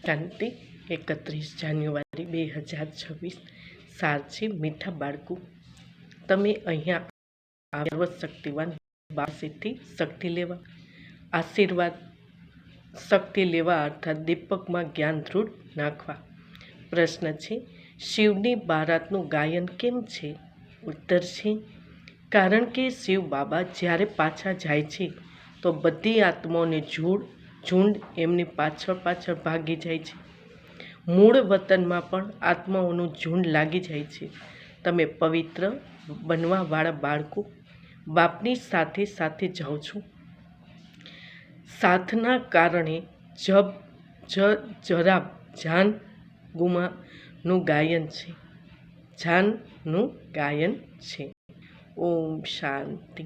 શાંતિ 31 જાન્યુઆરી 2026 સાચી મીઠા બાળકો, તમે અહીંયા સર્વશક્તિવાન પાસેથી શક્તિ લેવા, આશીર્વાદ શક્તિ લેવા અર્થાત દીપકમાં જ્ઞાન ધ્રુડ નાખવા. પ્રશ્ન છે, શિવની બારાતનું ગાયન કેમ છે? ઉત્તર છે, કારણ કે શિવ બાબા જ્યારે પાછા જાય છે તો બધી આત્માઓને ઝુંડ એમની પાછળ ભાગી જાય છે. મૂળ વતનમાં પણ આત્માઓનું ઝુંડ લાગી જાય છે. તમે પવિત્ર બનવાવાળા બાળકો બાપની સાથે સાથે જાઓ છો. સાથના કારણે જરા જાન ગુમાનું ગાયન છે. ઓમ શાંતિ.